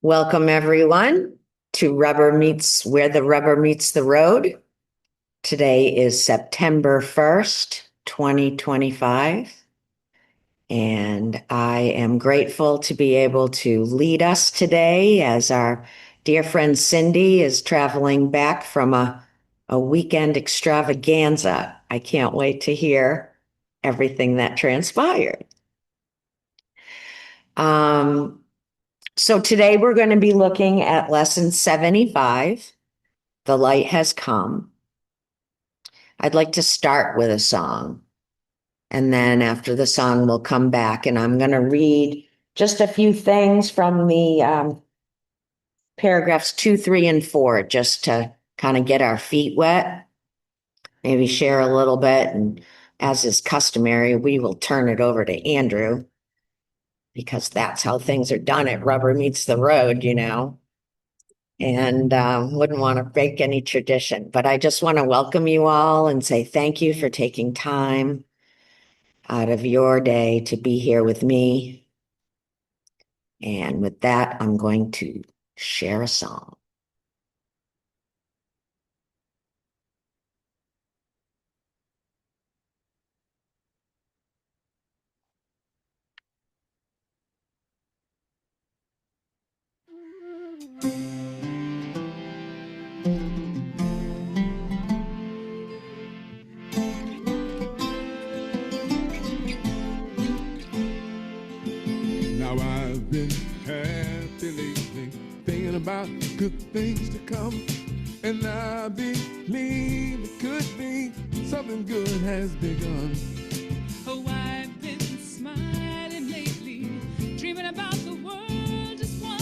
Welcome everyone to Where the Rubber Meets the Road. Today is September 1st, 2025. And I am grateful to be able to lead us today as our dear friend Cindy is traveling back from a weekend extravaganza. I can't wait to hear everything that transpired. So today we're going to be looking at lesson 75, The Light Has Come. I'd like to start with a song, and then after the song we'll come back and I'm going to read just a few things from the paragraphs 2, 3, and 4, just to kind of get our feet wet, maybe share a little bit, and as is customary, we will turn it over to Andrew, because that's how things are done at Rubber Meets the Road, and wouldn't want to break any tradition. But I just want to welcome you all and say thank you for taking time out of your day to be here with me. And with that, I'm going to share a song. Now I've been happy lately, thinking about good things to come, and I believe it could be something good has begun. Oh, I've been smiling lately, dreaming about the world just one,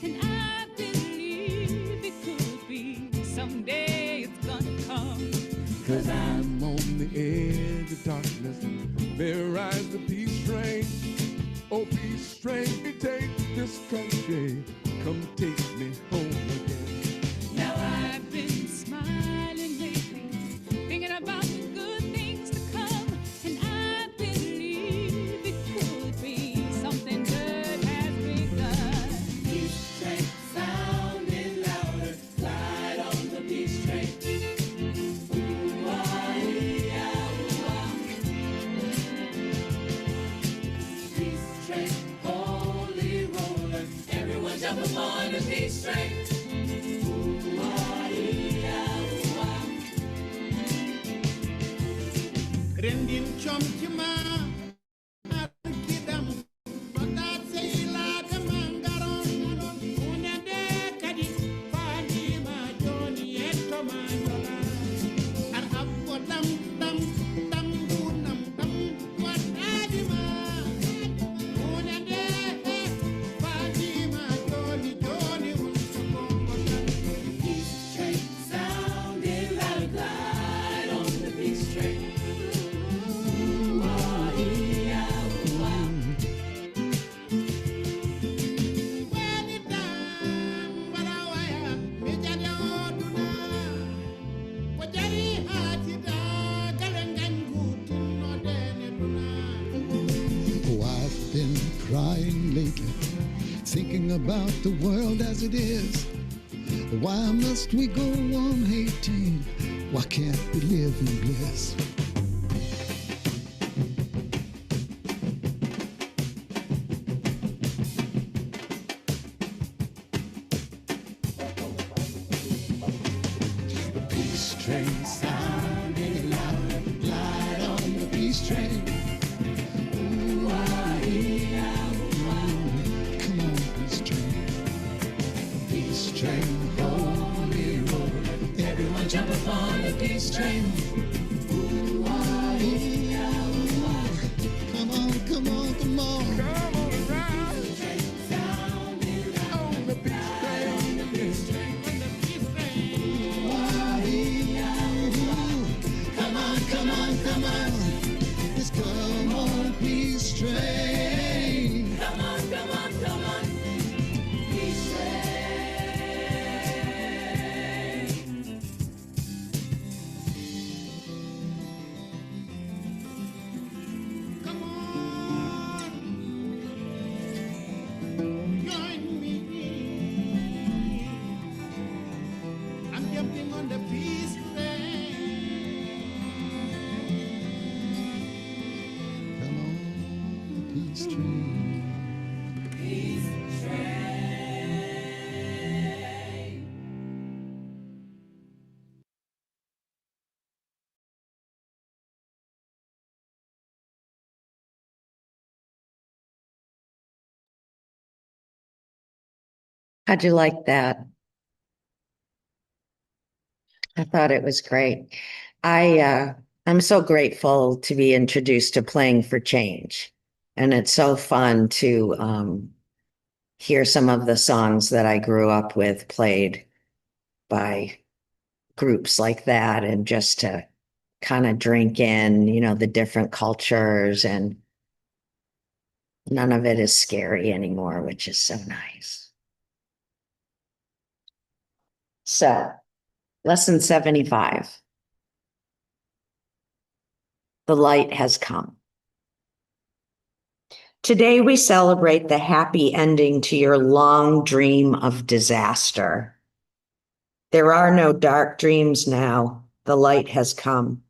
and I believe it could be someday it's gonna come. 'Cause I'm on the edge of darkness, there rises the peace train. Oh, peace train, take this country, come take me home again. Now I've been smiling lately, thinking about the good things to come, and I believe it could be something good has begun. Peace train sounding louder, slide on the peace train. Jump upon the peace train. Rendin chomkima kidam batat sayla kamangaron unade kadi fadi ma joni eto mandola ar abodam dam dam bunam dam wadadi ma unade fadi ma joni unsakongo. Peace train sounding loud, glide on the peace train. Oh, I've been crying lately, thinking about the world as it is. Why must we go on hating? Why can't we live in bliss? Peace train sounding loud, glide on the peace train. Ooh, come on, peace train. Peace train, holy road. Everyone jump upon the peace train. Ooh, come on, come on, come on. Come on around on the peace train. Come on, come on, come on. Let's come on, peace train. Come on, come on, come on. Peace train. How'd you like that? I thought it was great. I'm so grateful to be introduced to Playing for Change. And it's so fun to hear some of the songs that I grew up with played by groups like that, and just to kind of drink in, the different cultures, and none of it is scary anymore, which is so nice. So, lesson 75. The light has come. Today we celebrate the happy ending to your long dream of disaster. There are no dark dreams now. The light has come.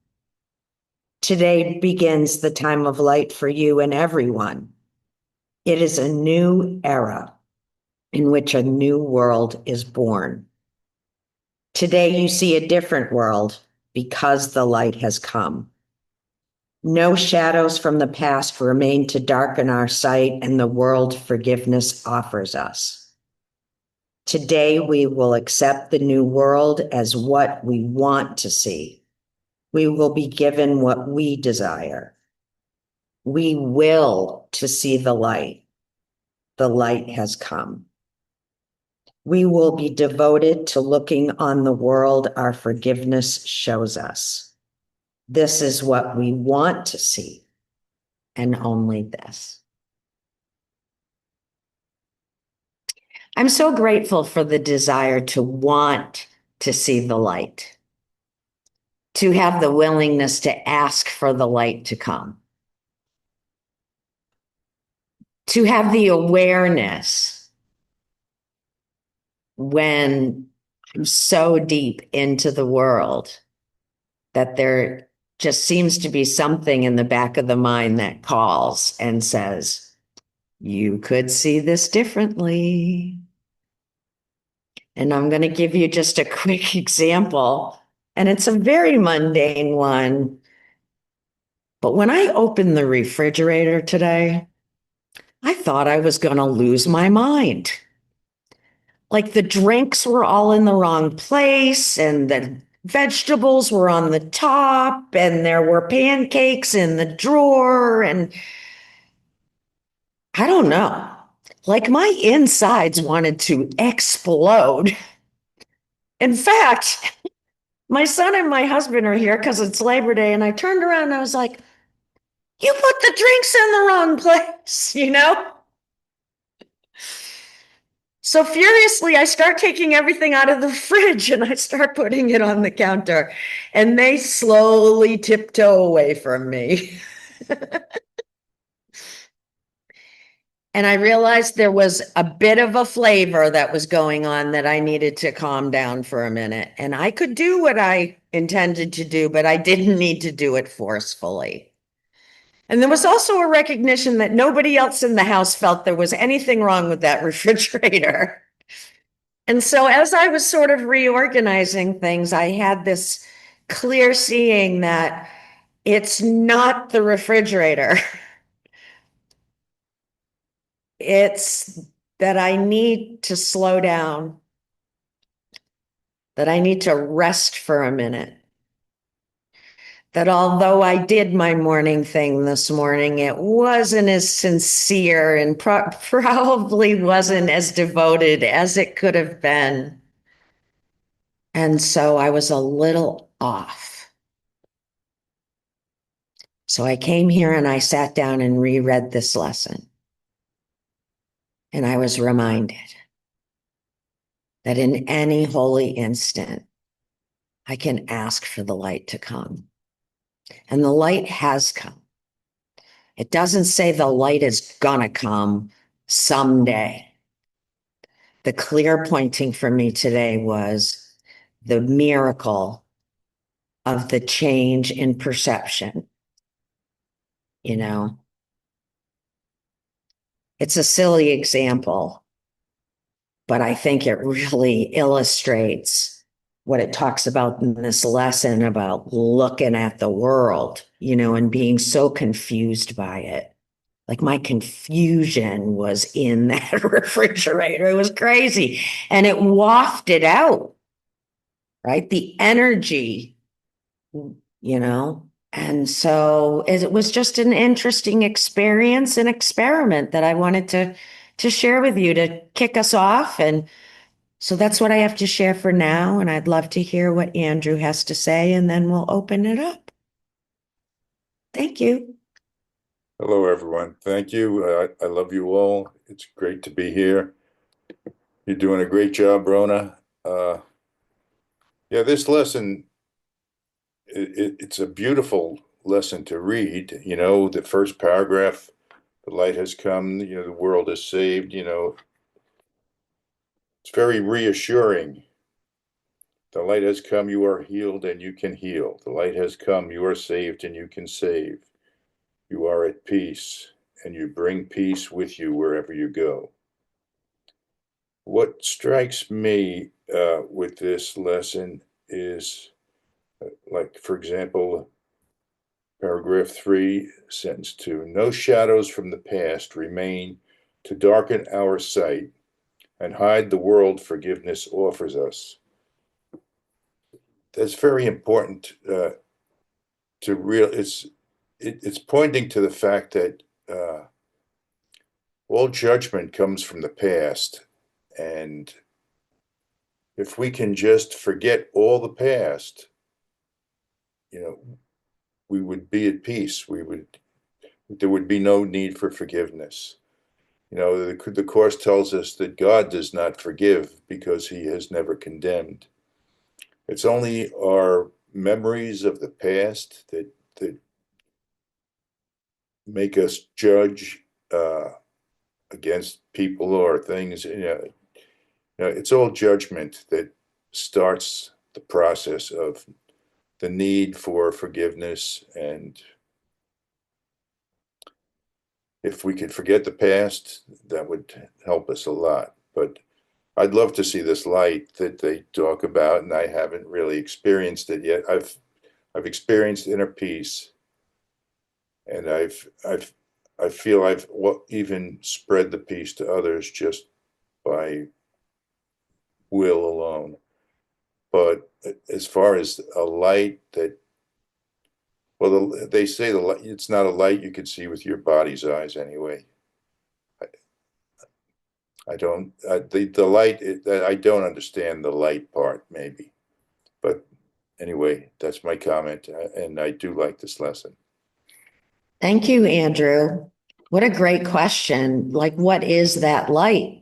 Today begins the time of light for you and everyone. It is a new era in which a new world is born. Today you see a different world because the light has come. No shadows from the past remain to darken our sight, and the world forgiveness offers us. Today we will accept the new world as what we want to see. We will be given what we desire. We will to see the light. The light has come. We will be devoted to looking on the world our forgiveness shows us. This is what we want to see, and only this. I'm so grateful for the desire to want to see the light, to have the willingness to ask for the light to come, to have the awareness when I'm so deep into the world that there just seems to be something in the back of the mind that calls and says, you could see this differently. And I'm going to give you just a quick example, and it's a very mundane one. But when I opened the refrigerator today, I thought I was going to lose my mind. Like the drinks were all in the wrong place, and the vegetables were on the top, and there were pancakes in the drawer, and I don't know. Like my insides wanted to explode. In fact, my son and my husband are here because it's Labor Day, and I turned around and I was like, you put the drinks in the wrong place. So furiously, I start taking everything out of the fridge and I start putting it on the counter, and they slowly tiptoe away from me. And I realized there was a bit of a flavor that was going on that I needed to calm down for a minute. And I could do what I intended to do, but I didn't need to do it forcefully. And there was also a recognition that nobody else in the house felt there was anything wrong with that refrigerator. And so as I was sort of reorganizing things, I had this clear seeing that it's not the refrigerator. It's that I need to slow down, that I need to rest for a minute. That although I did my morning thing this morning, it wasn't as sincere and probably wasn't as devoted as it could have been. And so I was a little off. So I came here and I sat down and reread this lesson. And I was reminded that in any holy instant, I can ask for the light to come. And the light has come. It doesn't say the light is gonna come someday. The clear pointing for me today was the miracle of the change in perception. It's a silly example, but I think it really illustrates what it talks about in this lesson about looking at the world, and being so confused by it. Like my confusion was in that refrigerator. It was crazy. And it wafted out, right? The energy, you know? And so it was just an interesting experience and experiment that I wanted to share with you to kick us off. And so that's what I have to share for now. And I'd love to hear what Andrew has to say, and then we'll open it up. Thank you. Hello, everyone. Thank you. I love you all. It's great to be here. You're doing a great job, Rona. Yeah, this lesson, it's a beautiful lesson to read. You know, the first paragraph, the light has come, you know, the world is saved, you know, it's very reassuring. The light has come, you are healed and you can heal. The light has come, you are saved and you can save. You are at peace and you bring peace with you wherever you go. What strikes me with this lesson is, like, for example, paragraph 3, sentence 2, no shadows from the past remain to darken our sight and hide the world forgiveness offers us. That's very important to real. It's pointing to the fact that all judgment comes from the past, and if we can just forget all the past, you know, we would be at peace. There would be no need for forgiveness. You know, the Course tells us that God does not forgive because he has never condemned. It's only our memories of the past that make us judge against people or things. It's all judgment that starts the process of the need for forgiveness. And if we could forget the past, that would help us a lot. But I'd love to see this light that they talk about, and I haven't really experienced it yet. I've experienced inner peace, and I feel I've even spread the peace to others just by will alone. But as far as a light that, well, they say the light, it's not a light you could see with your body's eyes anyway. I don't, the light, I don't understand the light part, maybe. But anyway, that's my comment. And I do like this lesson. Thank you, Andrew. What a great question. Like, what is that light?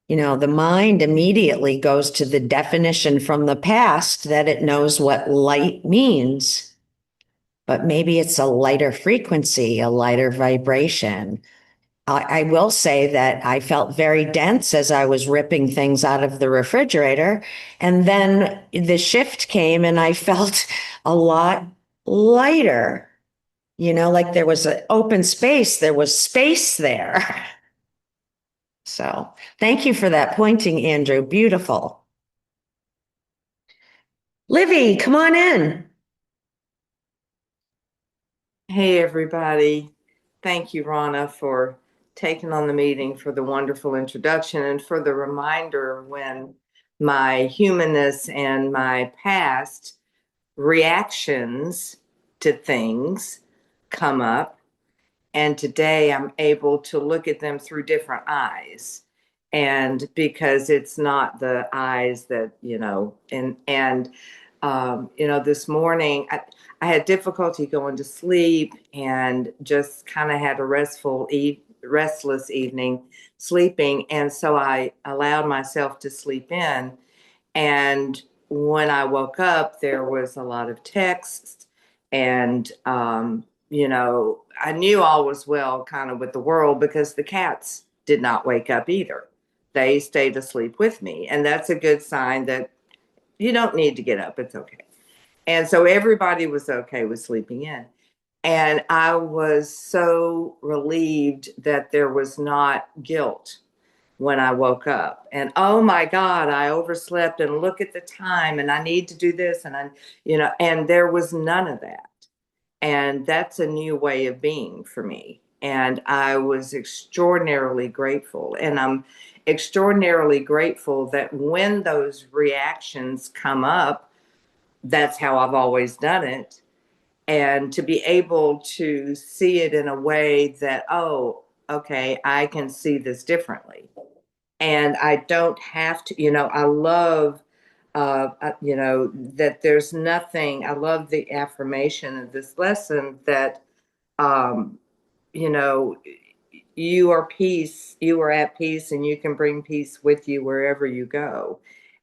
You know, the mind immediately goes to the definition from the past that it knows what light means. But maybe it's a lighter frequency, a lighter vibration. I will say that I felt very dense as I was ripping things out of the refrigerator. And then the shift came and I felt a lot lighter. You know, like there was an open space, there was space there. So thank you for that pointing, Andrew. Beautiful. Livy, come on in. Hey, everybody. Thank you, Rana, for taking on the meeting, for the wonderful introduction, and for the reminder when my humanness and my past reactions to things come up. And today I'm able to look at them through different eyes. And because it's not the eyes that, this morning, I had difficulty going to sleep and just kind of had a restless evening sleeping. And so I allowed myself to sleep in. And when I woke up, there was a lot of texts. And, I knew all was well kind of with the world because the cats did not wake up either. They stayed asleep with me. And that's a good sign that you don't need to get up. It's okay. And so everybody was okay with sleeping in. And I was so relieved that there was not guilt when I woke up. And oh my God, I overslept and look at the time and I need to do this. And there was none of that. And that's a new way of being for me. And I was extraordinarily grateful. And I'm extraordinarily grateful that when those reactions come up, that's how I've always done it. And to be able to see it in a way that, oh, okay, I can see this differently. And I don't have to, I love, that there's nothing, I love the affirmation of this lesson that, um, you know, you are peace, you are at peace, and you can bring peace with you wherever you go.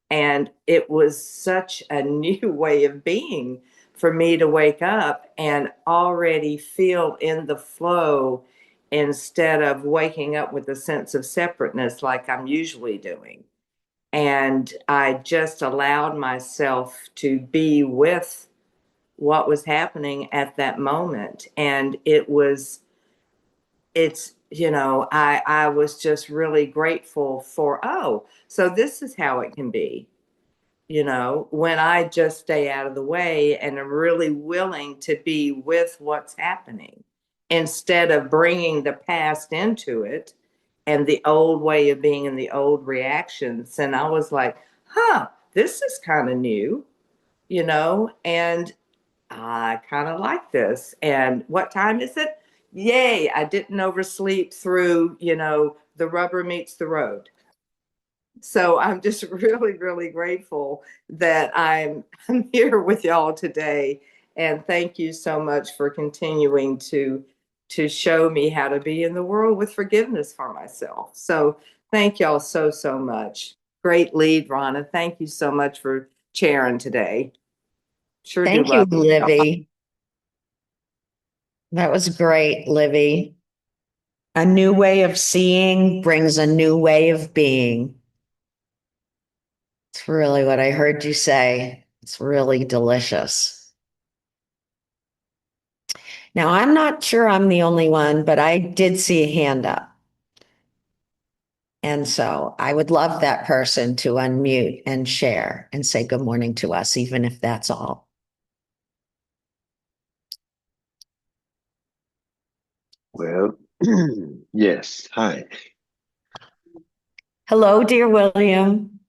And it was such a new way of being for me to wake up and already feel in the flow instead of waking up with a sense of separateness like I'm usually doing. And I just allowed myself to be with what was happening at that moment. And I was just really grateful for, oh, so this is how it can be, when I just stay out of the way and am really willing to be with what's happening instead of bringing the past into it and the old way of being and the old reactions. And I was like, this is kind of new, and I kind of like this. And what time is it? Yay, I didn't oversleep through, the rubber meets the road. So I'm just really, really grateful that I'm here with y'all today. And thank you so much for continuing to show me how to be in the world with forgiveness for myself. So thank y'all so, so much. Great lead, Rhonda. Thank you so much for chairing today. Sure do Thank you, love y'all. Livy. That was great, Livy. A new way of seeing brings a new way of being. It's really what I heard you say. It's really delicious. Now, I'm not sure I'm the only one, but I did see a hand up. And so I would love that person to unmute and share and say good morning to us, even if that's all. Well, yes. Hi. Hello, dear William.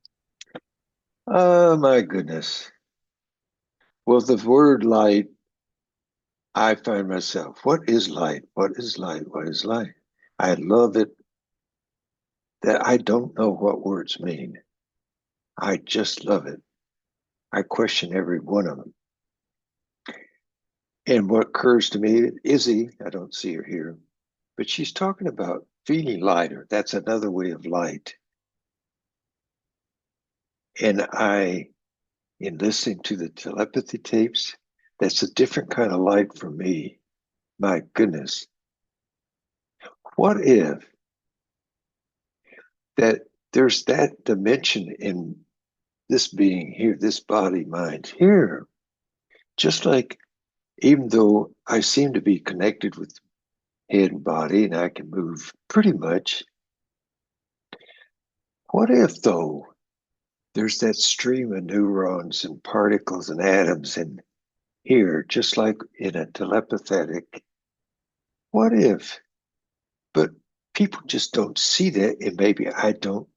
Oh, my goodness. Well, the word light, I find myself, what is light? What is light? What is light? I love it that I don't know what words mean. I just love it. I question every one of them. And what occurs to me, Izzy, I don't see her here, but she's talking about feeling lighter. That's another way of light. And in listening to the telepathy tapes, that's a different kind of light for me. My goodness. What if that there's that dimension in this being here, this body, mind here? Just like, even though I seem to be connected with head and body and I can move pretty much, what if though there's that stream of neurons and particles and atoms in here, just like in a telepathic? What if? But people just don't see that, and maybe I don't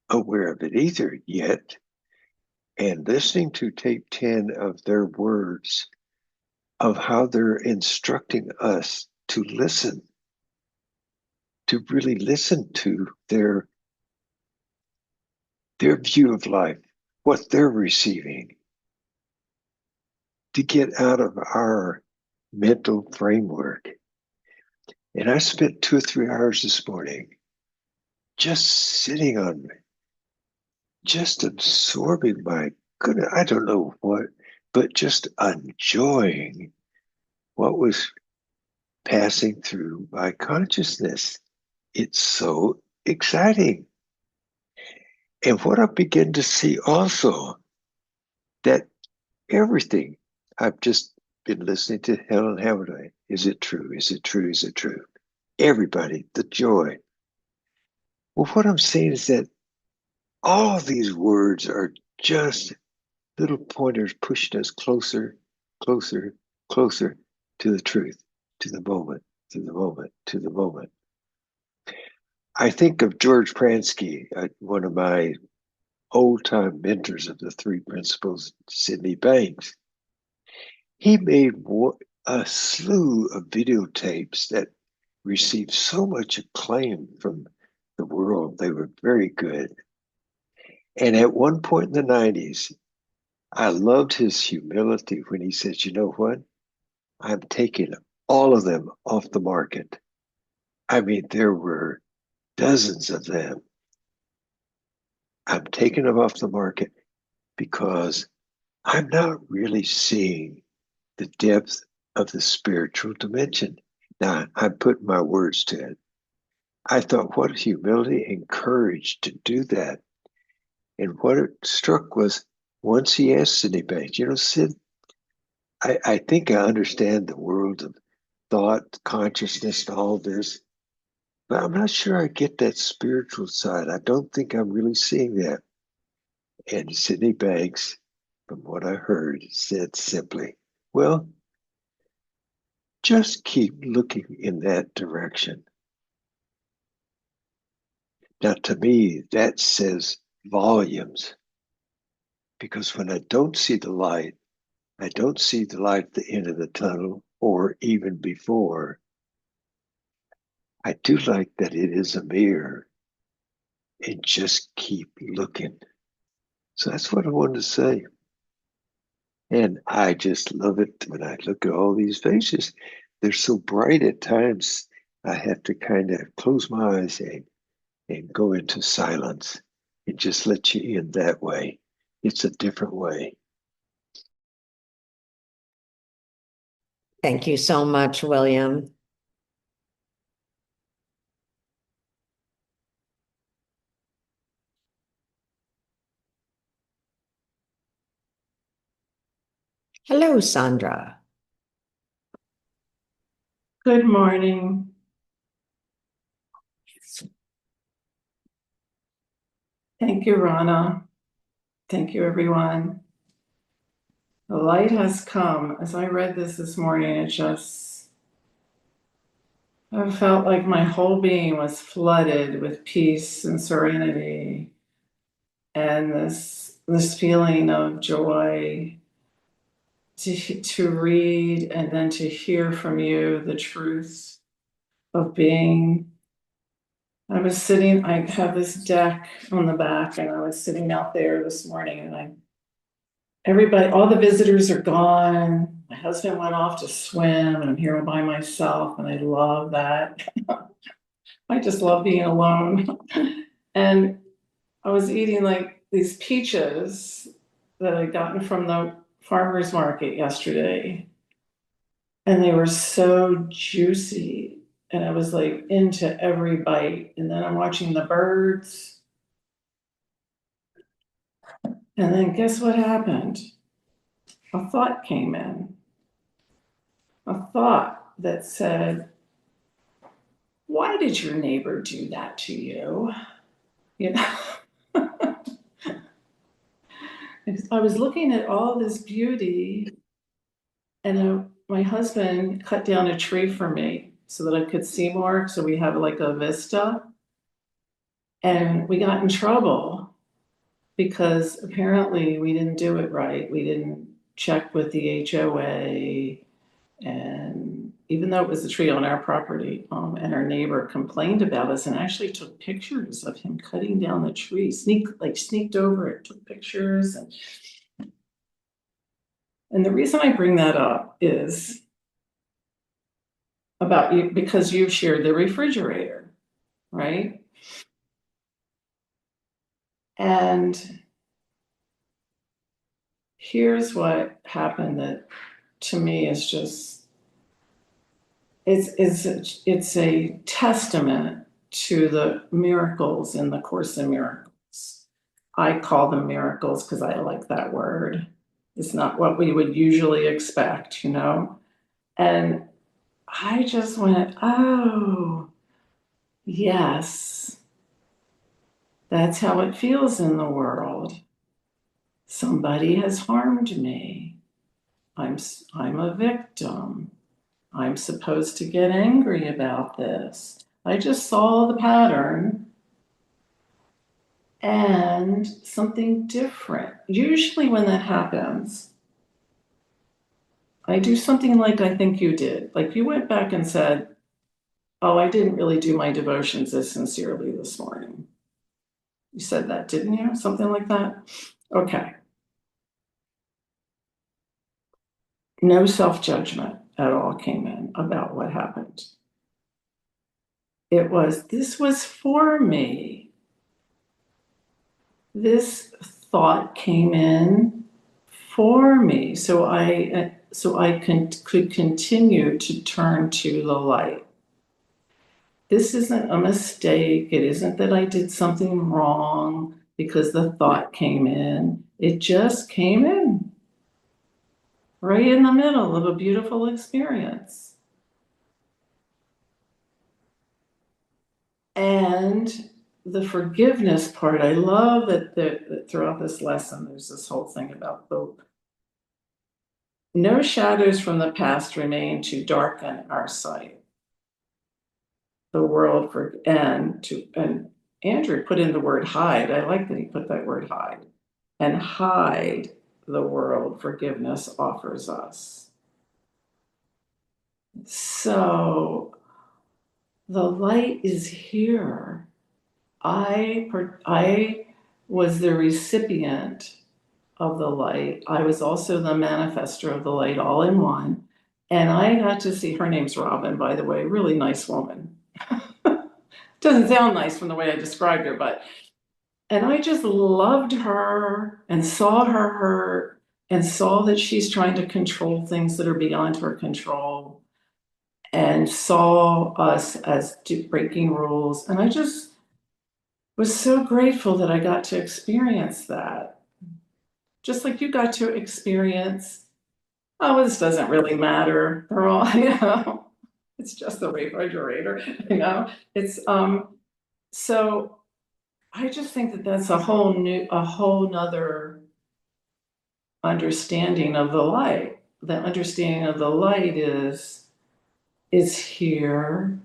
aware of it either yet. And listening to tape 10 of their words of how they're instructing us to listen, to really listen to their view of life, what they're receiving, to get out of our mental framework. And I spent 2 or 3 hours this morning just sitting on, just absorbing my goodness, I don't know what, but just enjoying what was passing through my consciousness. It's so exciting. And what I begin to see also, that everything, I've just been listening to Helen Hammond. Is it true? Is it true? Is it true? Everybody, the joy. Well, what I'm saying is that all these words are just little pointers pushing us closer, closer, closer to the truth, to the moment, to the moment, to the moment. I think of George Pransky, one of my old-time mentors of the three principles, Sydney Banks. He made a slew of videotapes that received so much acclaim from the world. They were very good. And at one point in the 90s, I loved his humility when he said, you know what? I'm taking all of them off the market. I mean, there were dozens of them. I'm taking them off the market because I'm not really seeing the depth of the spiritual dimension. Now, I put my words to it. I thought, what humility and courage to do that. And what it struck was, once he asked Sydney Banks, you know, Sid, I think I understand the world of thought, consciousness, and all this, but I'm not sure I get that spiritual side. I don't think I'm really seeing that. And Sydney Banks, from what I heard, said simply, well, just keep looking in that direction. Now, to me, that says volumes, because when I don't see the light, I don't see the light at the end of the tunnel or even before. I do like that it is a mirror and just keep looking. So that's what I wanted to say. And I just love it when I look at all these faces. They're so bright at times, I have to kind of close my eyes and go into silence and just let you in that way. It's a different way. Thank you so much, William. Hello, Sandra. Good morning. Thank you, Rana. Thank you, everyone. The light has come. As I read this morning, I felt like my whole being was flooded with peace and serenity, and this feeling of joy to read and then to hear from you the truth of being. I have this deck on the back, and I was sitting out there this morning, and all the visitors are gone. My husband went off to swim, and I'm here by myself, and I love that. I just love being alone. And I was eating like these peaches that I'd gotten from the farmer's market yesterday, and they were so juicy. And I was like into every bite. And then I'm watching the birds. And then guess what happened? A thought came in. A thought that said, why did your neighbor do that to you? You know? I was looking at all this beauty, and my husband cut down a tree for me so that I could see more. So we have like a vista. And we got in trouble because apparently we didn't do it right. We didn't check with the HOA. And even though it was a tree on our property, and our neighbor complained about us and actually took pictures of him cutting down the tree, sneaked over it, took pictures. And the reason I bring that up is about you, because you've shared the refrigerator, right? And here's what happened that to me is just, it's a testament to the miracles in the Course in Miracles. I call them miracles because I like that word. It's not what we would usually expect, you know? And I just went, oh, yes, that's how it feels in the world. Somebody has harmed me. I'm a victim. I'm supposed to get angry about this. I just saw the pattern and something different. Usually when that happens, I do something like I think you did. Like you went back and said, oh, I didn't really do my devotions as sincerely this morning. You said that, didn't you? Something like that? Okay. No self-judgment at all came in about what happened. This was for me. This thought came in for me, so I could continue to turn to the light. This isn't a mistake. It isn't that I did something wrong because the thought came in. It just came in right in the middle of a beautiful experience. And the forgiveness part, I love that throughout this lesson, there's this whole thing about no shadows from the past remain to darken our sight. The world and Andrew put in the word hide. I like that he put that word hide. And hide the world forgiveness offers us. So the light is here. I was the recipient of the light. I was also the manifester of the light all in one. And I got to see, her name's Robin, by the way, really nice woman. Doesn't sound nice from the way I described her, and I just loved her and saw her hurt and saw that she's trying to control things that are beyond her control and saw us as breaking rules. And I just was so grateful that I got to experience that. Just like you got to experience, oh, this doesn't really matter. They're all, it's just the refrigerator, it's, so I just think that that's a whole nother understanding of the light. The understanding of the light is here.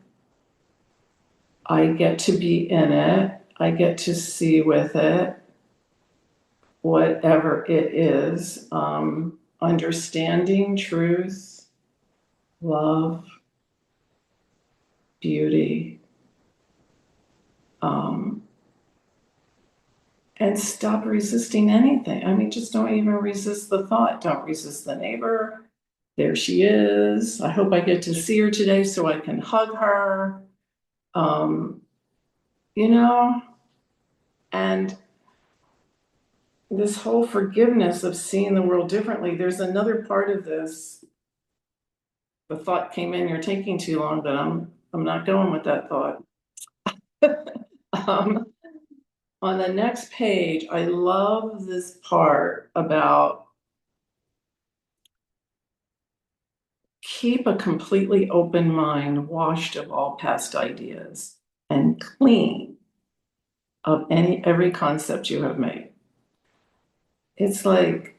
I get to be in it. I get to see with it, whatever it is, understanding, truth, love, beauty, and stop resisting anything. I mean, just don't even resist the thought. Don't resist the neighbor. There she is. I hope I get to see her today so I can hug her. And this whole forgiveness of seeing the world differently, there's another part of this. The thought came in, you're taking too long, but I'm not going with that thought. On the next page, I love this part about keep a completely open mind, washed of all past ideas, and clean of every concept you have made. It's like,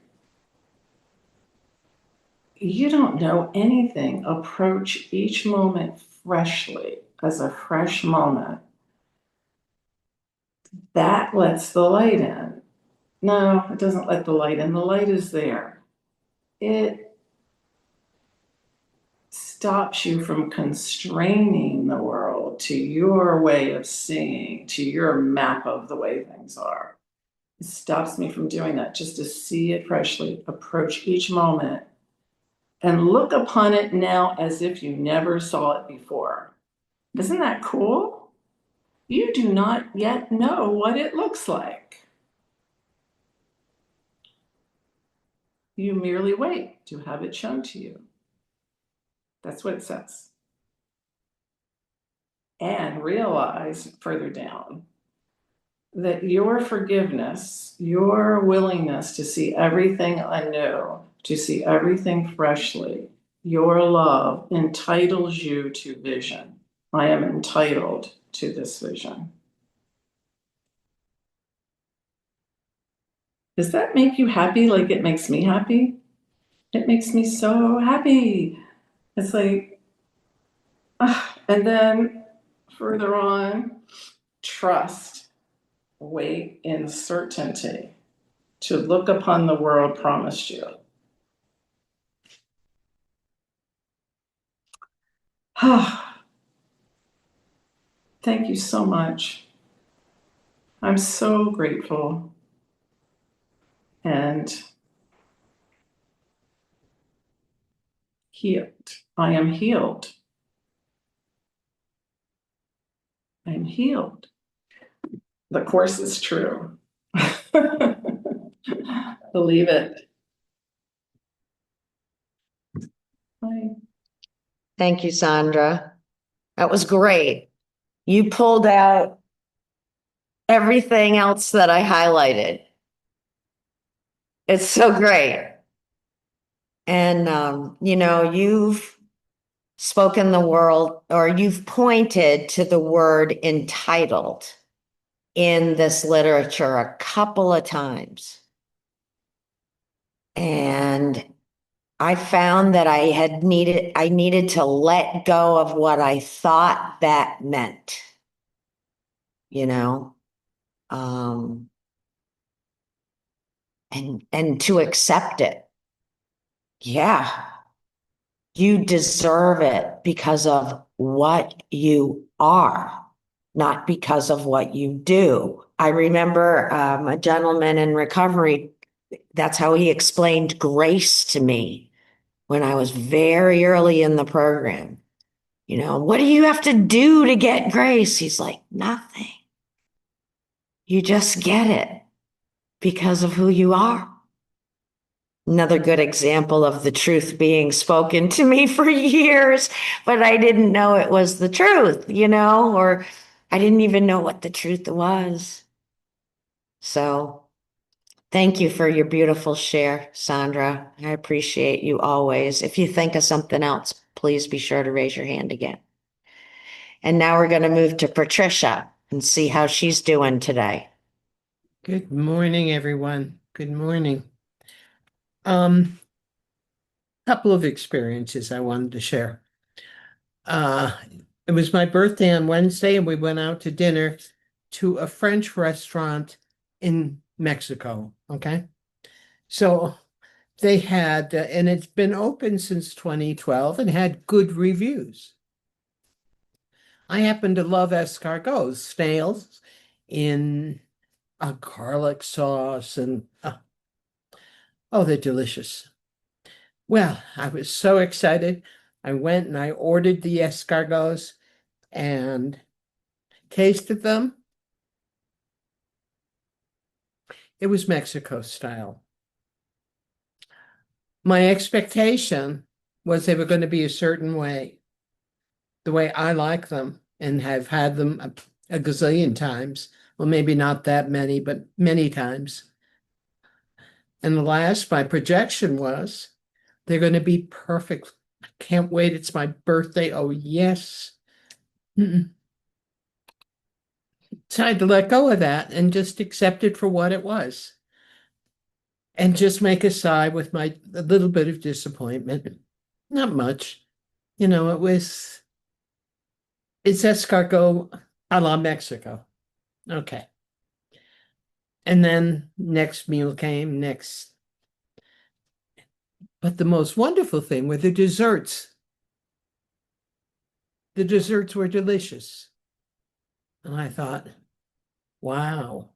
you don't know anything. Approach each moment freshly as a fresh moment. That lets the light in. No, it doesn't let the light in. The light is there. It stops you from constraining the world to your way of seeing, to your map of the way things are. It stops me from doing that, just to see it freshly, approach each moment, and look upon it now as if you never saw it before. Isn't that cool? You do not yet know what it looks like. You merely wait to have it shown to you. That's what it says. And realize further down that your forgiveness, your willingness to see everything anew, to see everything freshly, your love entitles you to vision. I am entitled to this vision. Does that make you happy like it makes me happy? It makes me so happy. It's like, And then further on, trust, wait in certainty, to look upon the world promised you. Thank you so much. I'm so grateful. And healed. I am healed. I am healed. The Course is true. Believe it. Bye. Thank you, Sandra. That was great. You pulled out everything else that I highlighted. It's so great. And, you've spoken the world, or you've pointed to the word entitled in this literature a couple of times. And I found that I needed to let go of what I thought that meant, and to accept it. Yeah, you deserve it because of what you are, not because of what you do. I remember a gentleman in recovery, that's how he explained grace to me when I was very early in the program. What do you have to do to get grace? He's like, nothing. You just get it because of who you are. Another good example of the truth being spoken to me for years, but I didn't know it was the truth, or I didn't even know what the truth was. So thank you for your beautiful share, Sandra. I appreciate you always. If you think of something else, please be sure to raise your hand again. And now we're going to move to Patricia and see how she's doing today. Good morning, everyone. Good morning. Couple of experiences I wanted to share. It was my birthday on Wednesday, and we went out to dinner to a French restaurant in Mexico. Okay. So they had, and it's been open since 2012 and had good reviews. I happen to love escargots, snails in a garlic sauce, and they're delicious. Well, I was so excited. I went and I ordered the escargots and tasted them. It was Mexico style. My expectation was they were going to be a certain way, the way I like them and have had them a gazillion times. Well, maybe not that many, but many times. And my projection was they're going to be perfect. I can't wait. It's my birthday. Oh, yes. So I had to let go of that and just accept it for what it was. And just make a sigh with a little bit of disappointment. Not much. It's escargot a la Mexico. Okay. And then next meal came next. But the most wonderful thing were the desserts. The desserts were delicious. And I thought, wow,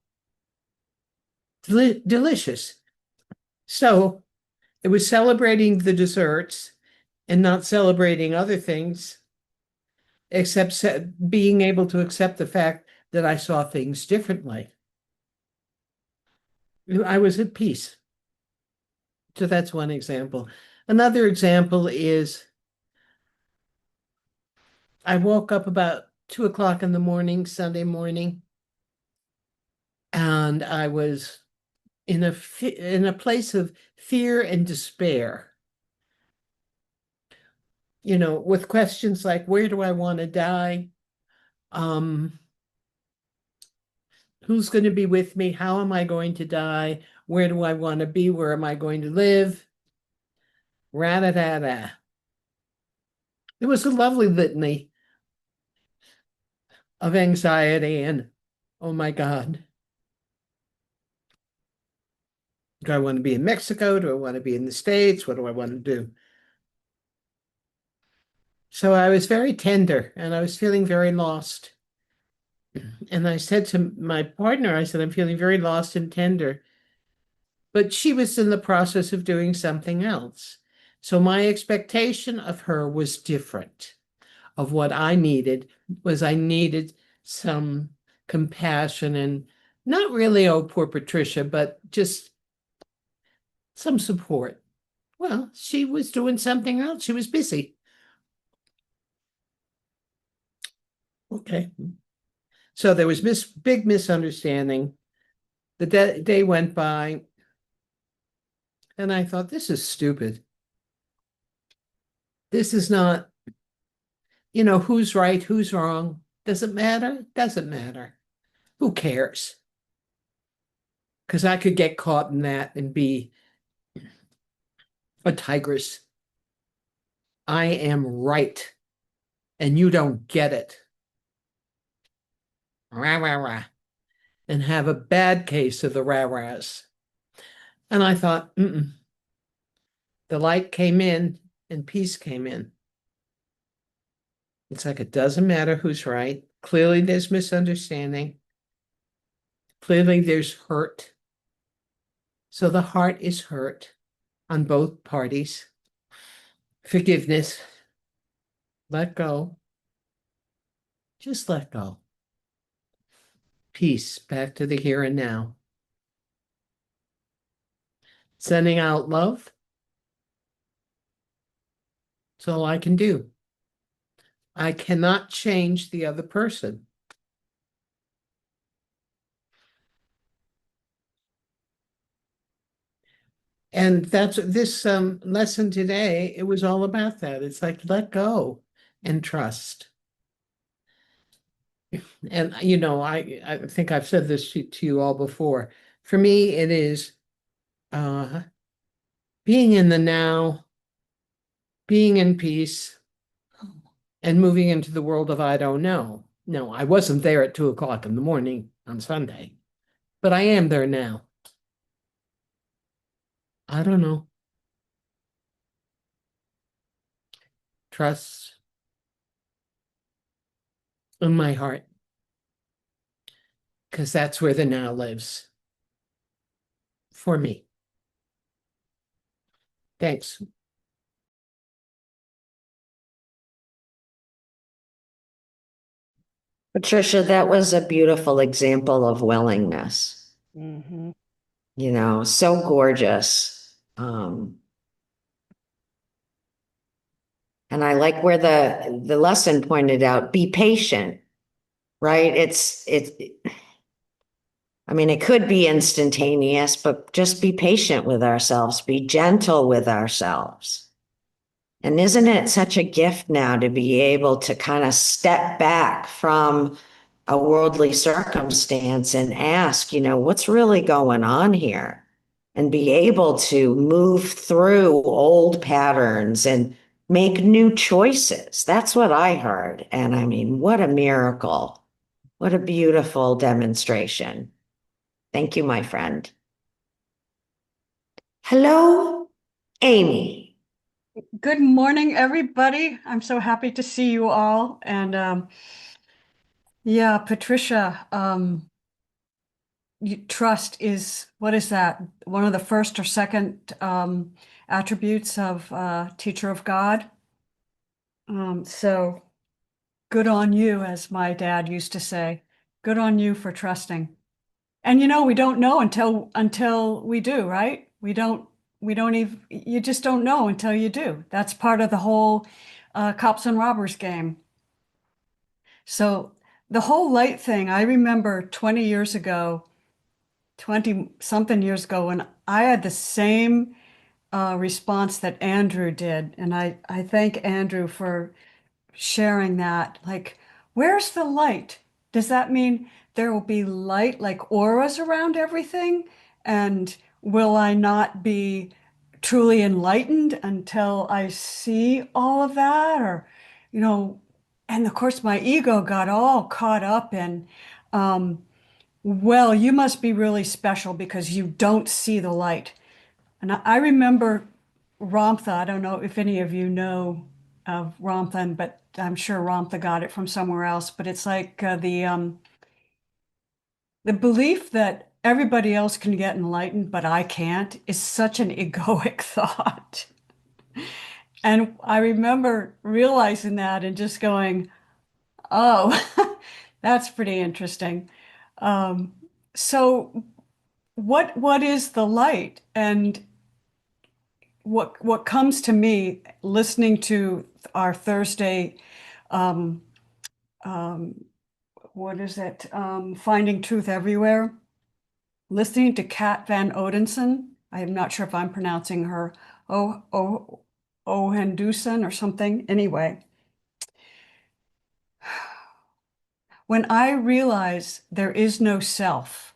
delicious. So it was celebrating the desserts and not celebrating other things, except being able to accept the fact that I saw things differently. I was at peace. So that's one example. Another example is I woke up about 2:00 in the morning, Sunday morning, and I was in a place of fear and despair. With questions like, where do I want to die? Who's going to be with me? How am I going to die? Where do I want to be? Where am I going to live? Ra-da-da-da. It was a lovely litany of anxiety and, oh my God, do I want to be in Mexico? Do I want to be in the States? What do I want to do? So I was very tender and I was feeling very lost. And I said to my partner, I said, I'm feeling very lost and tender. But she was in the process of doing something else. So my expectation of her was different. Of what I needed was I needed some compassion and not really, oh, poor Patricia, but just some support. Well, she was doing something else. She was busy. Okay. So there was big misunderstanding. The day went by, and I thought, this is stupid. This is not, who's right, who's wrong. Does it matter? Doesn't matter. Who cares? Because I could get caught in that and be a tigress. I am right, and you don't get it. Rah, rah, rah. And have a bad case of the rah-rahs. And I thought, the light came in and peace came in. It's like it doesn't matter who's right. Clearly, there's misunderstanding. Clearly, there's hurt. So the heart is hurt on both parties. Forgiveness. Let go. Just let go. Peace back to the here and now. Sending out love. That's all I can do. I cannot change the other person. And that's this lesson today. It was all about that. It's like, let go and trust. And, I think I've said this to you all before. For me, it is being in the now, being in peace, and moving into the world of I don't know. No, I wasn't there at 2:00 in the morning on Sunday, but I am there now. I don't know. Trust in my heart, because that's where the now lives for me. Thanks. Patricia, that was a beautiful example of willingness. Mm-hmm. So gorgeous. And I like where the lesson pointed out, be patient, right? It could be instantaneous, but just be patient with ourselves, be gentle with ourselves. And isn't it such a gift now to be able to kind of step back from a worldly circumstance and ask, what's really going on here? And be able to move through old patterns and make new choices. That's what I heard. And what a miracle. What a beautiful demonstration. Thank you, my friend. Hello, Amy. Good morning, everybody. I'm so happy to see you all. And yeah, Patricia, trust is, what is that? One of the first or second attributes of teacher of God. So good on you, as my dad used to say. Good on you for trusting. And we don't know until we do, right? We don't even, you just don't know until you do. That's part of the whole cops and robbers game. So the whole light thing, I remember 20 years ago, 20 something years ago, when I had the same response that Andrew did. And I thank Andrew for sharing that. Like, where's the light? Does that mean there will be light like auras around everything? And will I not be truly enlightened until I see all of that? Or, And of course, my ego got all caught up in, um, well, you must be really special because you don't see the light. And I remember Ramtha. I don't know if any of you know of Ramtha, but I'm sure Ramtha got it from somewhere else. But it's like the belief that everybody else can get enlightened, but I can't, is such an egoic thought. And I remember realizing that and just going, oh, that's pretty interesting. Um, so what is the light? And what comes to me listening to our Thursday, um, um, what is it? Finding Truth Everywhere. Listening to Kat Van Odensen. I'm not sure if I'm pronouncing her Ohendusen or something. Anyway, when I realize there is no self,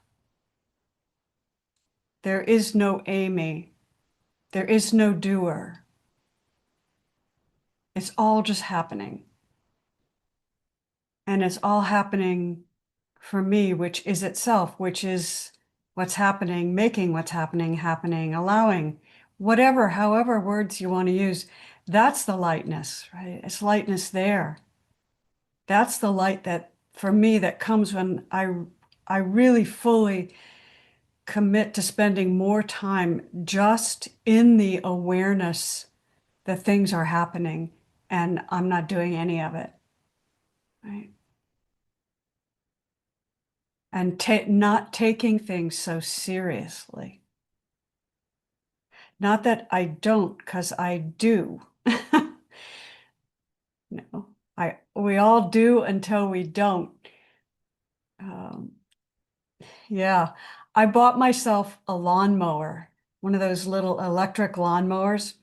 there is no Amy, there is no doer, it's all just happening. And it's all happening for me, which is itself, which is what's happening, making what's happening, happening, allowing, whatever, however words you want to use. That's the lightness, right? It's lightness there. That's the light that, for me, that comes when I really fully commit to spending more time just in the awareness that things are happening and I'm not doing any of it, right? And not taking things so seriously. Not that I don't, because I do. No, we all do until we don't. Yeah, I bought myself a lawnmower, one of those little electric lawnmowers,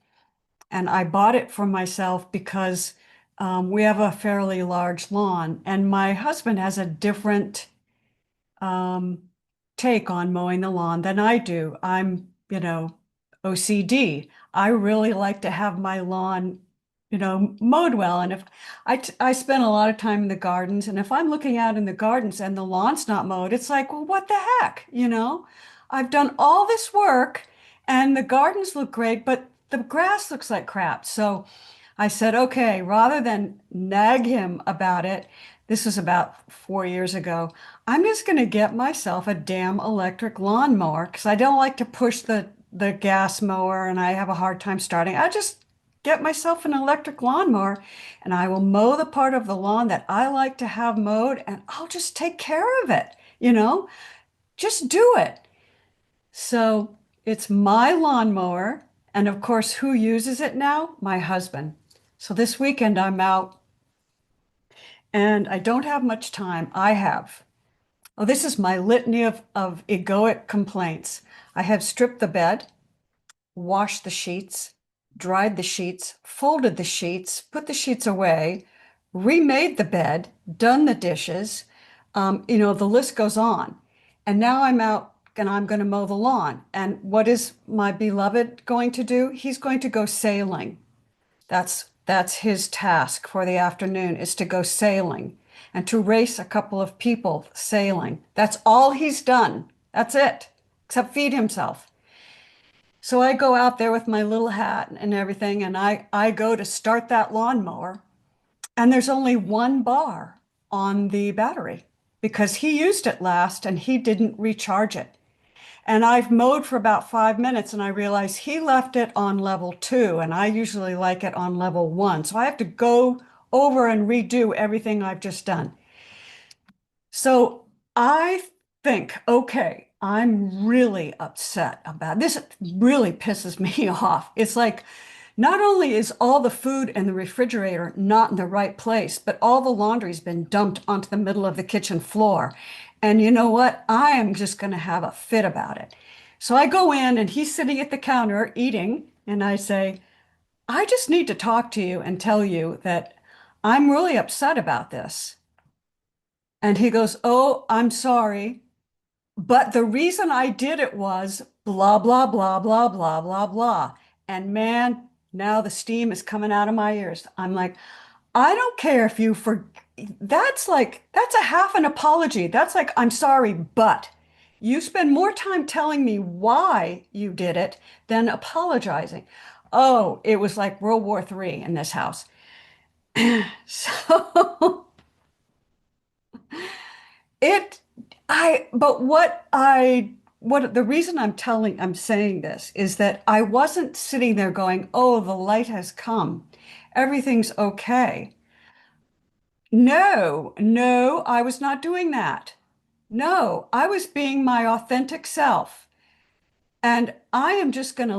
and I bought it for myself because we have a fairly large lawn, and my husband has a different take on mowing the lawn than I do. I'm, OCD. I really like to have my lawn, mowed well. And if I spend a lot of time in the gardens, and if I'm looking out in the gardens and the lawn's not mowed, it's like, well, what the heck? I've done all this work and the gardens look great, but the grass looks like crap. So I said, okay, rather than nag him about it, this was about 4 years ago, I'm just going to get myself a damn electric lawnmower because I don't like to push the gas mower and I have a hard time starting. I just get myself an electric lawnmower and I will mow the part of the lawn that I like to have mowed and I'll just take care of it, just do it. So it's my lawnmower. And of course, who uses it now? My husband. So this weekend I'm out and I don't have much time. This is my litany of egoic complaints. I have stripped the bed, washed the sheets, dried the sheets, folded the sheets, put the sheets away, remade the bed, done the dishes. The list goes on. And now I'm out and I'm going to mow the lawn. And what is my beloved going to do? He's going to go sailing. That's his task for the afternoon, is to go sailing and to race a couple of people sailing. That's all he's done. That's it, except feed himself. So I go out there with my little hat and everything, and I go to start that lawnmower, and there's only one bar on the battery because he used it last and he didn't recharge it. And I've mowed for about 5 minutes and I realize he left it on level 2 and I usually like it on level 1. So I have to go over and redo everything I've just done. So I think, okay, I'm really upset about this. It really pisses me off. It's like, not only is all the food in the refrigerator not in the right place, but all the laundry's been dumped onto the middle of the kitchen floor. And you know what? I am just going to have a fit about it. So I go in and he's sitting at the counter eating, and I say, I just need to talk to you and tell you that I'm really upset about this. And he goes, oh, I'm sorry. But the reason I did it was blah, blah, blah, blah, blah, blah, blah. And man, now the steam is coming out of my ears. I'm like, I don't care if you that's a half an apology. That's like, I'm sorry, but you spend more time telling me why you did it than apologizing. Oh, it was like World War III in this house. So it, but what the reason I'm saying this is that I wasn't sitting there going, oh, the light has come. Everything's okay. No, no, I was not doing that. No, I was being my authentic self. And I am just going to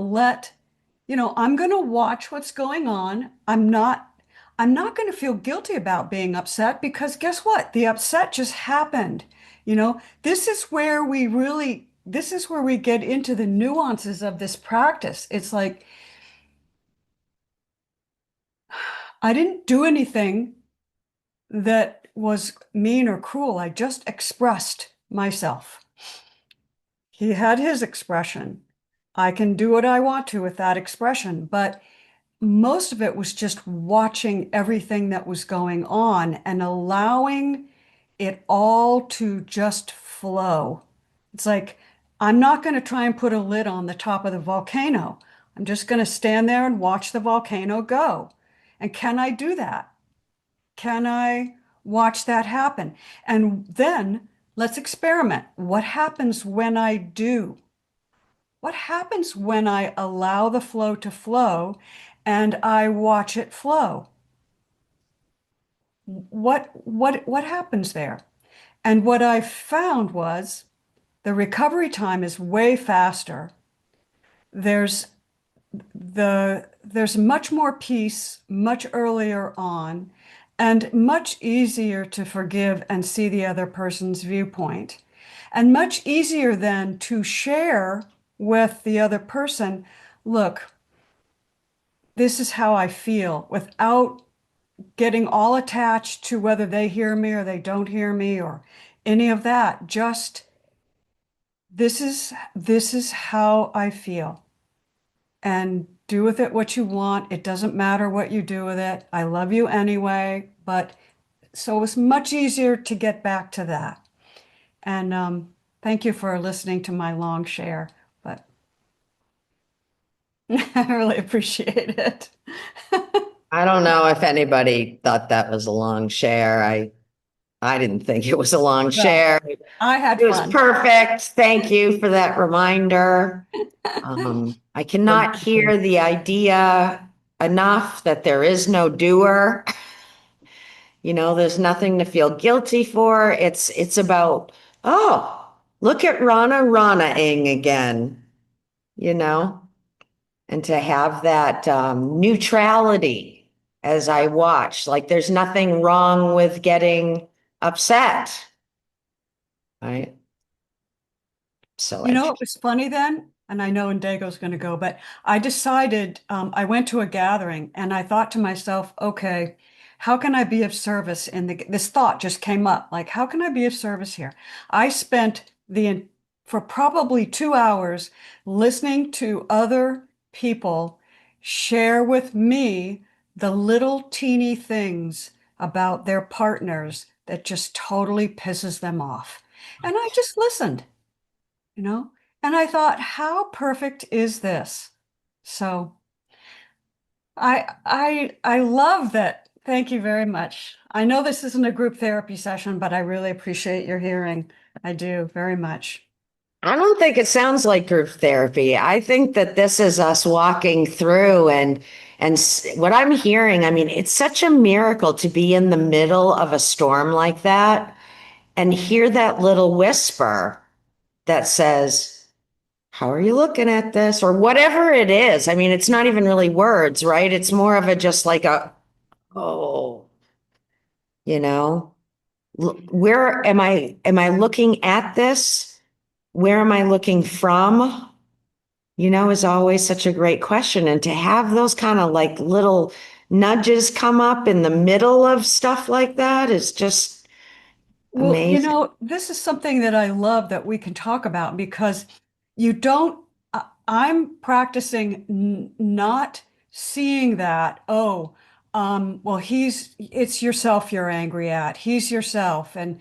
I'm going to watch what's going on. I'm not going to feel guilty about being upset because guess what? The upset just happened. This is where we get into the nuances of this practice. It's like, I didn't do anything that was mean or cruel. I just expressed myself. He had his expression. I can do what I want to with that expression, but most of it was just watching everything that was going on and allowing it all to just flow. It's like, I'm not going to try and put a lid on the top of the volcano. I'm just going to stand there and watch the volcano go. And can I do that? Can I watch that happen? And then let's experiment. What happens when I do? What happens when I allow the flow to flow and I watch it flow? What happens there? And what I found was the recovery time is way faster. There's much more peace much earlier on and much easier to forgive and see the other person's viewpoint and much easier then to share with the other person, look, this is how I feel without getting all attached to whether they hear me or they don't hear me or any of that. Just this is how I feel. And do with it what you want. It doesn't matter what you do with it. I love you anyway. But so it's much easier to get back to that. And thank you for listening to my long share. But I really appreciate it. I don't know if anybody thought that was a long share. I didn't think it was a long share. I had It was fun. perfect. Thank you for that reminder. I cannot hear the idea enough that there is no doer. There's nothing to feel guilty for. It's about, oh, look at Rana-ing again, and to have that neutrality as I watch, like there's nothing wrong with getting upset, right? So You know, it was funny then, and I know Indago's going to go, but I decided, I went to a gathering and I thought to myself, okay, how can I be of service this thought just came up, like, how can I be of service here? I spent for probably 2 hours listening to other people share with me the little teeny things about their partners that just totally pisses them off. And I just listened. And I thought, how perfect is this? So I love that. Thank you very much. I know this isn't a group therapy session, but I really appreciate your hearing. I do very much. I don't think it sounds like group therapy. I think that this is us walking through and what I'm hearing, I mean, it's such a miracle to be in the middle of a storm like that and hear that little whisper that says, how are you looking at this? Or whatever it is. I mean, it's not even really words, right? It's more of a just like oh, where am I looking at this? Where am I looking from? Is always such a great question. And to have those kind of like little nudges come up in the middle of stuff like that is just Well, amazing. this is something that I love that we can talk about because I'm practicing not seeing that, oh, well, it's yourself you're angry at. He's yourself, and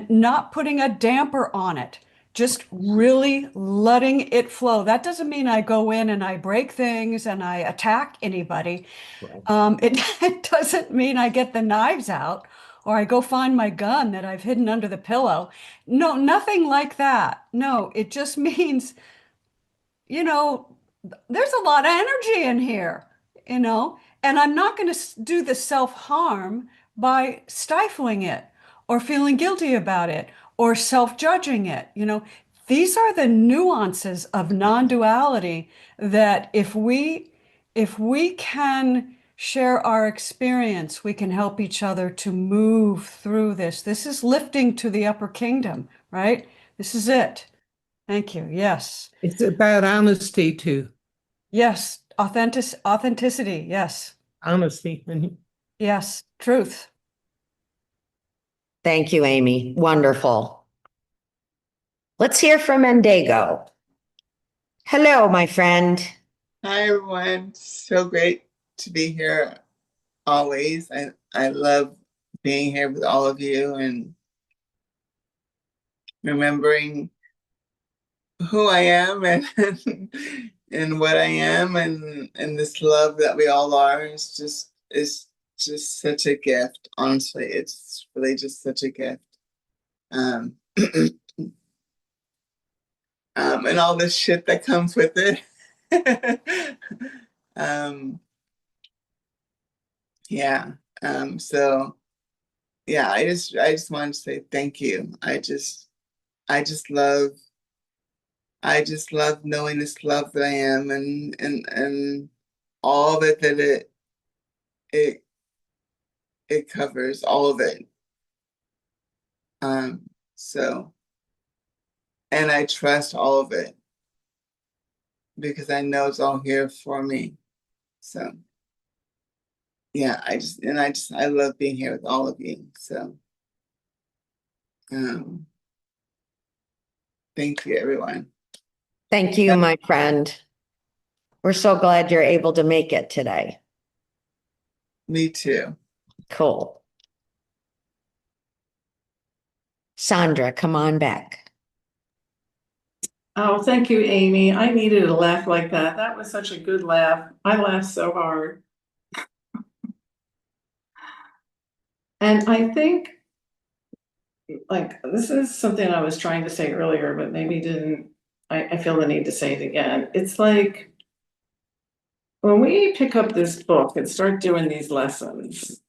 not putting a damper on it, just really letting it flow. That doesn't mean I go in and I break things and I attack anybody. It doesn't mean I get the knives out or I go find my gun that I've hidden under the pillow. No, nothing like that. No, it just means, you know, there's a lot of energy in here, and I'm not going to do the self-harm by stifling it or feeling guilty about it or self-judging it. These are the nuances of non-duality that if we can share our experience, we can help each other to move through this. This is lifting to the upper kingdom, right? This is it. Thank you. Yes. It's about honesty too. Yes. Authenticity. Yes. Honesty. Yes. Truth. Thank you, Amy. Wonderful. Let's hear from Mendigo. Hello, my friend. Hi, everyone. So great to be here always. I love being here with all of you and remembering who I am and and what I am and this love that we all are is just such a gift. Honestly, it's really just such a gift. And all this shit that comes with it. So yeah, I just wanted to say thank you. I just love knowing this love that I am and all of it that it covers, all of it. And I trust all of it because I know it's all here for me. So yeah, I love being here with all of you. So thank you, everyone. Thank you, my friend. We're so glad you're able to make it today. Me too. Cool. Sandra, come on back. Oh, thank you, Amy. I needed a laugh like that. That was such a good laugh. I laughed so hard. And I think, like, this is something I was trying to say earlier, but maybe didn't. I feel the need to say it again. It's like when we pick up this book and start doing these lessons,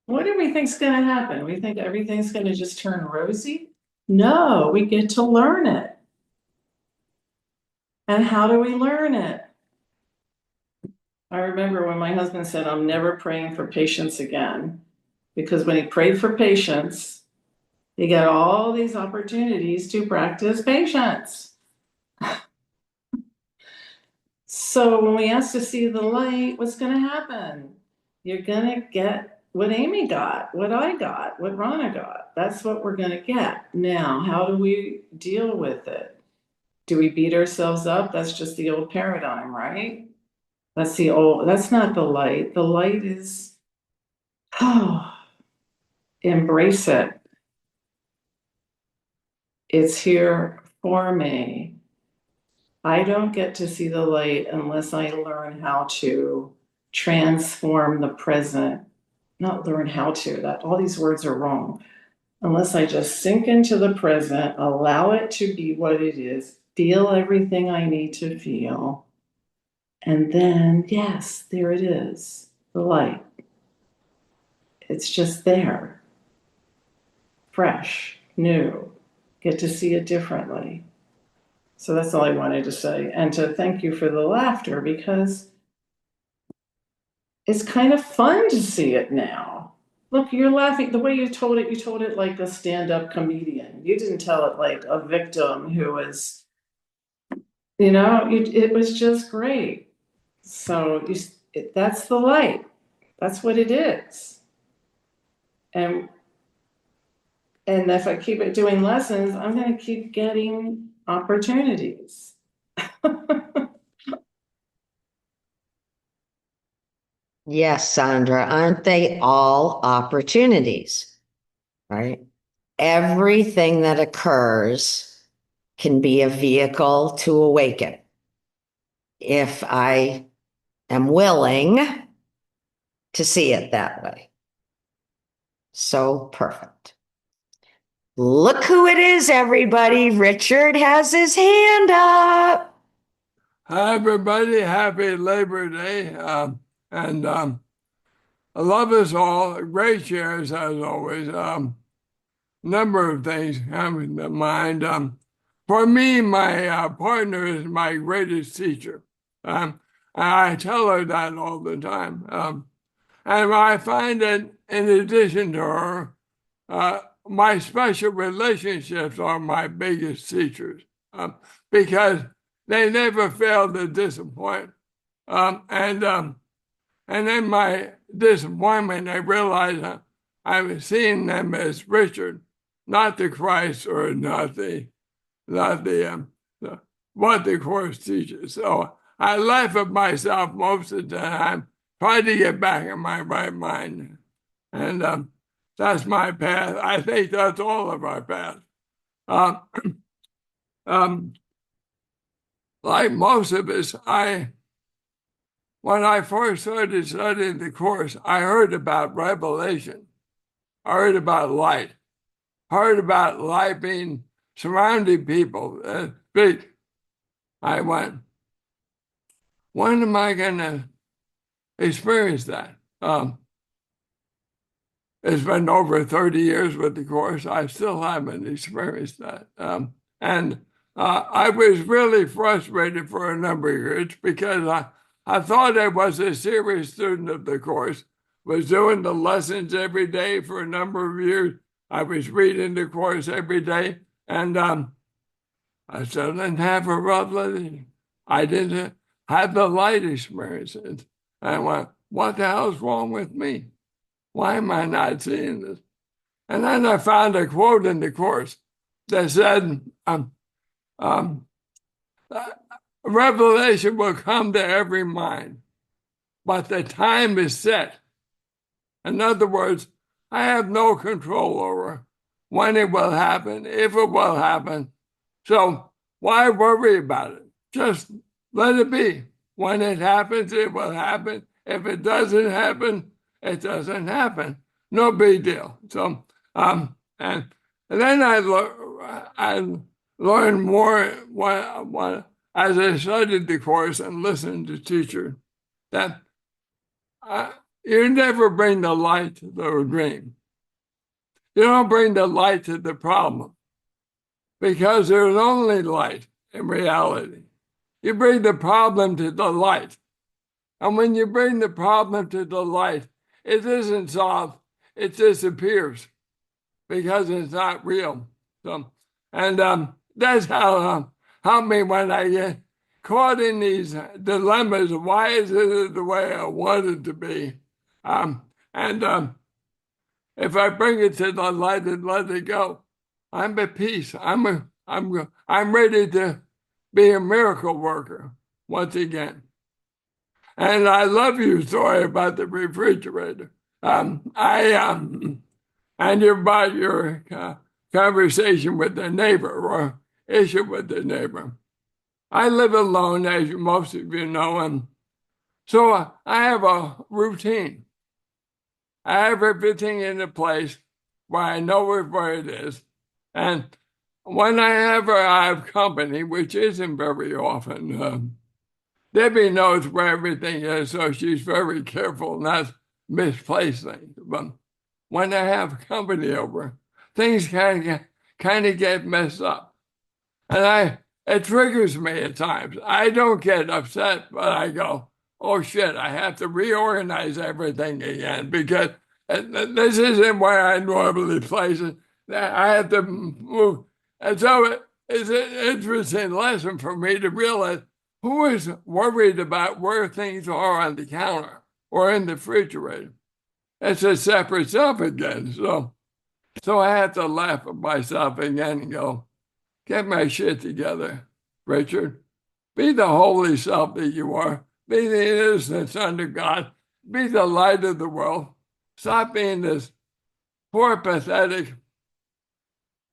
what do we think's going to happen? We think everything's going to just turn rosy? No, we get to learn it. And how do we learn it? I remember when my husband said, I'm never praying for patience again, because when he prayed for patience, he got all these opportunities to practice patience. So when we ask to see the light, what's going to happen? You're going to get what Amy got, what I got, what Rana got. That's what we're going to get. Now, how do we deal with it? Do we beat ourselves up? That's just the old paradigm, right? That's not the light. The light is, embrace it. It's here for me. I don't get to see the light unless I learn how to transform the present. Not learn how to, that all these words are wrong. Unless I just sink into the present, allow it to be what it is, feel everything I need to feel. And then, yes, there it is, the light. It's just there. Fresh, new, get to see it differently. So that's all I wanted to say. And to thank you for the laughter, because it's kind of fun to see it now. Look, you're laughing. The way you told it like a stand-up comedian. You didn't tell it like a victim who was, it was just great. So that's the light. That's what it is. And if I keep it doing lessons, I'm going to keep getting opportunities. Yes, Sandra, aren't they all opportunities? Right? Everything that occurs can be a vehicle to awaken. If I am willing to see it that way. So perfect. Look who it is, everybody. Richard has his hand up. Hi, everybody. Happy Labor Day. I love us all. Great shares, as always. Number of things coming to mind. For me, my partner is my greatest teacher. And I tell her that all the time. And I find that in addition to her, my special relationships are my biggest teachers because they never fail to disappoint. And in my disappointment, I realized I was seeing them as Richard, not the Christ or not the what the Course teaches. So I laugh at myself most of the time, try to get back in my right mind. And that's my path. I think that's all of our path. Like most of us, when I first started studying the Course, I heard about revelation. I heard about light. I heard about light being surrounding people that speak. I went, when am I going to experience that? It's been over 30 years with the Course. I still haven't experienced that. I was really frustrated for a number of years because I thought I was a serious student of the Course, was doing the lessons every day for a number of years. I was reading the Course every day, and I still didn't have a revelation. I didn't have the light experiences. I went, what the hell's wrong with me? Why am I not seeing this? And then I found a quote in the Course that said, revelation will come to every mind, but the time is set. In other words, I have no control over when it will happen, if it will happen. So why worry about it? Just let it be. When it happens, it will happen. If it doesn't happen, it doesn't happen. No big deal. So, and then I learned more as I studied the Course and listened to teachers, that you never bring the light to the dream. You don't bring the light to the problem because there's only light in reality. You bring the problem to the light. And when you bring the problem to the light, it isn't solved, it disappears because it's not real. So, and that's how help me when I get caught in these dilemmas. Why is it the way I want it to be? If I bring it to the light and let it go, I'm at peace. I'm ready to be a miracle worker once again. And I love your story about the refrigerator. And about your conversation with the neighbor or issue with the neighbor. I live alone, as most of you know, and so I have a routine. I have everything in a place where I know where it is. And when I have company, which isn't very often, Debbie knows where everything is, so she's very careful not to misplace things. But when I have company over, things kind of get messed up. And it triggers me at times. I don't get upset, but I go, oh shit, I have to reorganize everything again because this isn't where I normally place it. I have to move. And so it's an interesting lesson for me to realize who is worried about where things are on the counter or in the refrigerator. It's a separate self again. So I have to laugh at myself again and go, get my shit together, Richard. Be the holy self that you are. Be the innocent son of God be the light of the world. Stop being this poor, pathetic,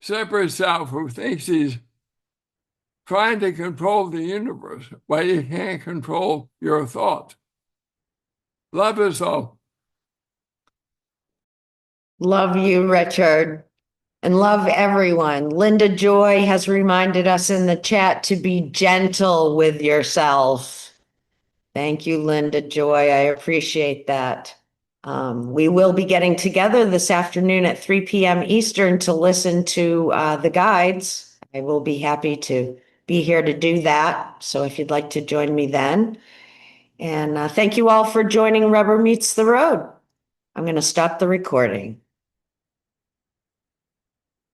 separate self who thinks he's trying to control the universe while you can't control your thoughts. Love us all. Love you, Richard, and love everyone. Linda Joy has reminded us in the chat to be gentle with yourself. Thank you, Linda Joy. I appreciate that. We will be getting together this afternoon at 3 p.m. Eastern to listen to the guides. I will be happy to be here to do that. So if you'd like to join me then. And thank you all for joining Rubber Meets the Road. I'm going to stop the recording.